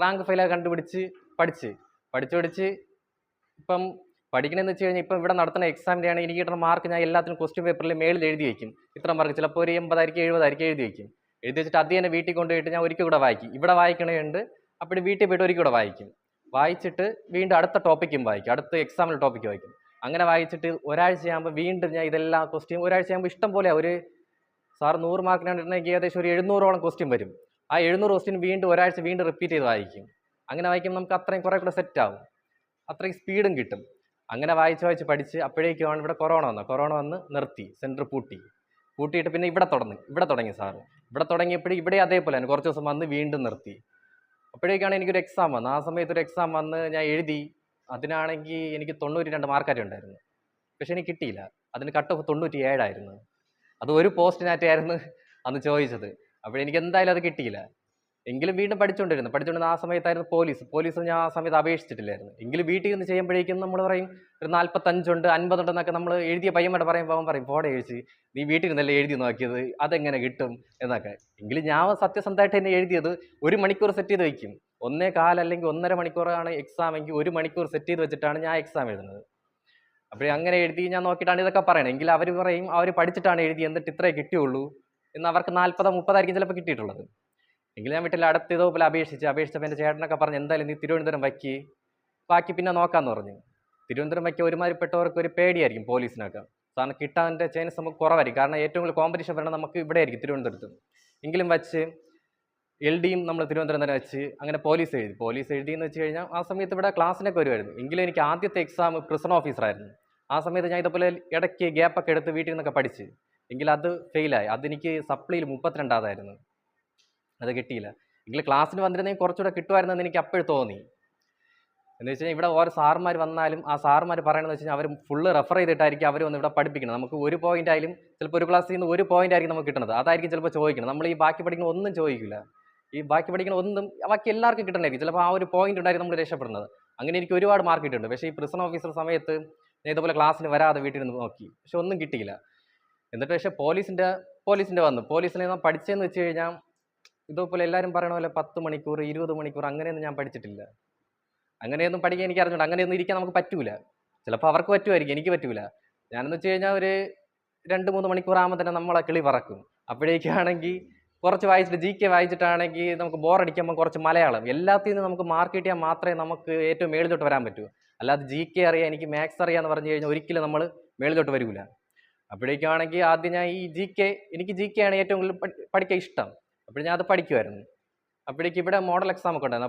Rank ഫയലൊക്കെ കണ്ടുപിടിച്ച് പഠിച്ച് പഠിച്ച് ഇപ്പം പഠിക്കണമെന്ന് വെച്ച് കഴിഞ്ഞാൽ ഇപ്പം ഇവിടെ നടത്തുന്ന എക്സാമിൻ്റെ ആണെങ്കിൽ എനിക്ക് കിട്ടുന്ന മാർക്ക് ഞാൻ എല്ലാത്തിനും ക്വസ്റ്റ്യൻ പേപ്പറിൽ മേളിൽ എഴുതി വയ്ക്കും. ഇത്ര മാർക്ക് ചിലപ്പോൾ ഒരു 80 70 എഴുതി വയ്ക്കും. എഴുതി വെച്ചിട്ട് അത് തന്നെ വീട്ടിൽ കൊണ്ടുപോയിട്ട് ഞാൻ ഒരിക്കൽ കൂടെ വായിക്കും. ഇവിടെ വായിക്കണേയുണ്ട്, അപ്പോൾ വീട്ടിൽ പോയിട്ട് ഒരിക്കൽ കൂടെ വായിക്കും. വായിച്ചിട്ട് വീണ്ടും അടുത്ത ടോപ്പിക്കും വായിക്കും, അടുത്ത എക്സാമിൽ ടോപ്പിക്ക് വായിക്കും. അങ്ങനെ വായിച്ചിട്ട് ഒരാഴ്ചയാകുമ്പോൾ വീണ്ടും ഞാൻ ഇതെല്ലാം ക്വസ്റ്റ്യൻ ഒരാഴ്ചയാകുമ്പോൾ ഇഷ്ടം പോലെ ഒരു സാർ 100 മാർക്കിനാണ് ഇടണമെങ്കിൽ ഏകദേശം ഒരു 700ഓളം ക്വസ്റ്റ്യൻ വരും. ആ 700 ക്വസ്റ്റ്യൻ വീണ്ടും ഒരാഴ്ച വീണ്ടും റിപ്പീറ്റ് ചെയ്ത് വായിക്കും. അങ്ങനെ വായിക്കുമ്പോൾ നമുക്ക് അത്രയും കുറേ കൂടെ സെറ്റ് ആവും, അത്രയും സ്പീഡും കിട്ടും. അങ്ങനെ വായിച്ച് പഠിച്ച് അപ്പോഴേക്കുമാണ് ഇവിടെ കൊറോണ വന്ന് നിർത്തി, സെൻറ്റർ പൂട്ടിയിട്ട് പിന്നെ ഇവിടെ തുടങ്ങി സാറ്. ഇവിടെ തുടങ്ങിയപ്പോഴും ഇവിടെ അതേപോലെ തന്നെ കുറച്ച് ദിവസം വന്ന് വീണ്ടും നിർത്തി. അപ്പോഴേക്കാണ് എനിക്കൊരു എക്സാം വന്നത്. ആ സമയത്തൊരു എക്സാം വന്ന് ഞാൻ എഴുതി. അതിനാണെങ്കിൽ എനിക്ക് 92 മാർക്കാരെ ഉണ്ടായിരുന്നു. പക്ഷെ എനിക്ക് കിട്ടിയില്ല. അതിന് കട്ട് ഓഫ് 97 അത് ഒരു പോസ്റ്റിനായിട്ടായിരുന്നു അന്ന് ചോദിച്ചത്. അപ്പോഴെനിക്ക് എന്തായാലും അത് കിട്ടിയില്ല. എങ്കിലും വീണ്ടും പഠിച്ചുകൊണ്ടിരുന്ന ആ സമയത്തായിരുന്നു പോലീസ് ഞാൻ ആ സമയത്ത് അപേക്ഷിച്ചിട്ടില്ലായിരുന്നു. എങ്കിലും വീട്ടിൽ നിന്ന് ചെയ്യുമ്പോഴേക്കും നമ്മൾ പറയും ഒരു 45 ഉണ്ട് 50 ഉണ്ടെന്നൊക്കെ നമ്മൾ എഴുതിയ പയ്യന്മാരുടെ പറയുമ്പോൾ അവൻ പറയും പോടെ എഴുതി, നീ വീട്ടിൽ നിന്നല്ലേ എഴുതി നോക്കിയത്, അതെങ്ങനെ കിട്ടും എന്നൊക്കെ. എങ്കിലും ഞാൻ സത്യസന്ധമായിട്ട് തന്നെ എഴുതിയത് 1 മണിക്കൂർ സെറ്റ് ചെയ്ത് വയ്ക്കും. 1.25 അല്ലെങ്കിൽ 1.5 മണിക്കൂറാണ് എക്സാം എങ്കിൽ 1 മണിക്കൂർ സെറ്റ് ചെയ്ത് വെച്ചിട്ടാണ് ഞാൻ എക്സാം എഴുതുന്നത്. അപ്പോൾ അങ്ങനെ എഴുതി ഞാൻ നോക്കിയിട്ടാണ് ഇതൊക്കെ പറയണത്. എങ്കിൽ അവർ പറയും അവർ പഠിച്ചിട്ടാണ് എഴുതി എന്നിട്ട് ഇത്രേ കിട്ടിയുള്ളൂ എന്ന്. അവർക്ക് 40 30 ആയിരിക്കും ചിലപ്പോൾ കിട്ടിയിട്ടുള്ളത്. എങ്കിലും ഞാൻ വീട്ടിൽ അടുത്ത് ഇതുപോലെ അപേക്ഷിച്ചപ്പോൾ എൻ്റെ ചേട്ടനൊക്കെ പറഞ്ഞു എന്തായാലും നീ തിരുവനന്തപുരം വയ്ക്ക്, ബാക്കി പിന്നെ നോക്കാമെന്ന് പറഞ്ഞു. തിരുവനന്തപുരം വയ്ക്കുക ഒരുമാതിരിപ്പെട്ടവർക്ക് ഒരു പേടിയായിരിക്കും പോലീസിനൊക്കെ. കാരണം കിട്ടാൻ്റെ ചാൻസ് നമുക്ക് കുറവായിരിക്കും. കാരണം ഏറ്റവും കൂടുതൽ കോമ്പറ്റീഷൻ വരണം നമുക്ക് ഇവിടെ ആയിരിക്കും, തിരുവനന്തപുരത്ത്. എങ്കിലും വച്ച് LDയും നമ്മൾ തിരുവനന്തപുരം തന്നെ വെച്ച് അങ്ങനെ പോലീസ് എഴുതിയെന്ന് വെച്ച് കഴിഞ്ഞാൽ ആ സമയത്ത് ഇവിടെ ക്ലാസ്സിനൊക്കെ വരുമായിരുന്നു. എങ്കിലും എനിക്ക് ആദ്യത്തെ എക്സാം പ്രിസൺ ഓഫീസറായിരുന്നു. ആ സമയത്ത് ഞാൻ ഇതുപോലെ ഇടയ്ക്ക് ഗ്യാപ്പൊക്കെ എടുത്ത് വീട്ടിൽ നിന്നൊക്കെ പഠിച്ച്. എങ്കിലും അത് ഫെയിലായി. അതെനിക്ക് സപ്ലിയിൽ 32 അത് കിട്ടിയില്ല. എങ്കിലും ക്ലാസ്സിന് വന്നിരുന്നെങ്കിൽ കുറച്ചുകൂടെ കിട്ടുമായിരുന്നെന്ന് എനിക്ക് അപ്പോഴും തോന്നി. എന്ന് വെച്ച് കഴിഞ്ഞാൽ ഇവിടെ ഓരോ സാറുമാർ വന്നാലും ആ സാറുമാർ പറയണമെന്ന് വെച്ച് കഴിഞ്ഞാൽ അവർ ഫുള്ള് റെഫർ ചെയ്തിട്ടായിരിക്കും അവർ വന്ന് ഇവിടെ പഠിപ്പിക്കുന്നത്. നമുക്ക് ഒരു പോയിന്റ് ആയാലും ചിലപ്പോൾ ഒരു ക്ലാസ്സിൽ നിന്ന് ഒരു പോയിന്റ് ആയിരിക്കും നമുക്ക് കിട്ടുന്നത്. അതായിരിക്കും ചിലപ്പോൾ ചോദിക്കുന്നത്. നമ്മൾ ഈ ബാക്കി പഠിക്കുന്ന ഒന്നും ചോദിക്കില്ല. ഈ ബാക്കി പഠിക്കുന്ന ഒന്നും ബാക്കി എല്ലാവർക്കും കിട്ടണ്ടായിരിക്കും. ചിലപ്പോൾ ആ ഒരു പോയിന്റ് ഉണ്ടായിരിക്കും നമ്മൾ രക്ഷപ്പെടുന്നത്. അങ്ങനെ എനിക്ക് ഒരുപാട് മാർക്ക് കിട്ടിയിട്ടുണ്ട്. പക്ഷേ ഈ പ്രിസൺ ഓഫീസർ സമയത്ത് ഞാൻ ഇതുപോലെ ക്ലാസ്സിന് വരാതെ വീട്ടിൽ നിന്ന് നോക്കി, പക്ഷെ ഒന്നും കിട്ടിയില്ല. എന്നിട്ട് പക്ഷേ പോലീസിൻ്റെ വന്നു. പോലീസിനെ ഞാൻ പഠിച്ചതെന്ന് വെച്ച് കഴിഞ്ഞാൽ ഇതുപോലെ എല്ലാവരും പറയണ പോലെ 10 മണിക്കൂർ 20 മണിക്കൂർ അങ്ങനെയൊന്നും ഞാൻ പഠിച്ചിട്ടില്ല. അങ്ങനെയൊന്നും പഠിക്കാൻ എനിക്ക് അറിഞ്ഞൂടാ. അങ്ങനെയൊന്നും ഇരിക്കാൻ നമുക്ക് പറ്റൂല. ചിലപ്പോൾ അവർക്ക് പറ്റുമായിരിക്കും, എനിക്ക് പറ്റൂല. ഞാനെന്ന് വെച്ച് കഴിഞ്ഞാൽ ഒരു 2-3 മണിക്കൂർ ആകുമ്പോൾ തന്നെ നമ്മളെ കിളി പറക്കും. അപ്പോഴേക്കാണെങ്കിൽ കുറച്ച് വായിച്ചിട്ട് GK വായിച്ചിട്ടാണെങ്കിൽ നമുക്ക് ബോറടിക്കുമ്പോൾ കുറച്ച് മലയാളം എല്ലാത്തിൽ നിന്നും നമുക്ക് മാർക്ക് കിട്ടിയാൽ മാത്രമേ നമുക്ക് ഏറ്റവും മേളിലോട്ട് വരാൻ പറ്റൂ. അല്ലാതെ GK അറിയാം എനിക്ക് മാത്സ് അറിയാമെന്ന് പറഞ്ഞു കഴിഞ്ഞാൽ ഒരിക്കലും നമ്മൾ മേളിലോട്ട് വരില്ല. അപ്പോഴേക്കാണെങ്കിൽ ആദ്യം ഞാൻ ഈ എനിക്ക് GK ആണ് ഏറ്റവും കൂടുതൽ പഠിക്കാൻ ഇഷ്ടം. അപ്പോൾ ഞാൻ അത് പഠിക്കുമായിരുന്നു. അപ്പോഴേക്കും ഇവിടെ മോഡൽ എക്സാം ഒക്കെ ഉണ്ടായിരുന്നു.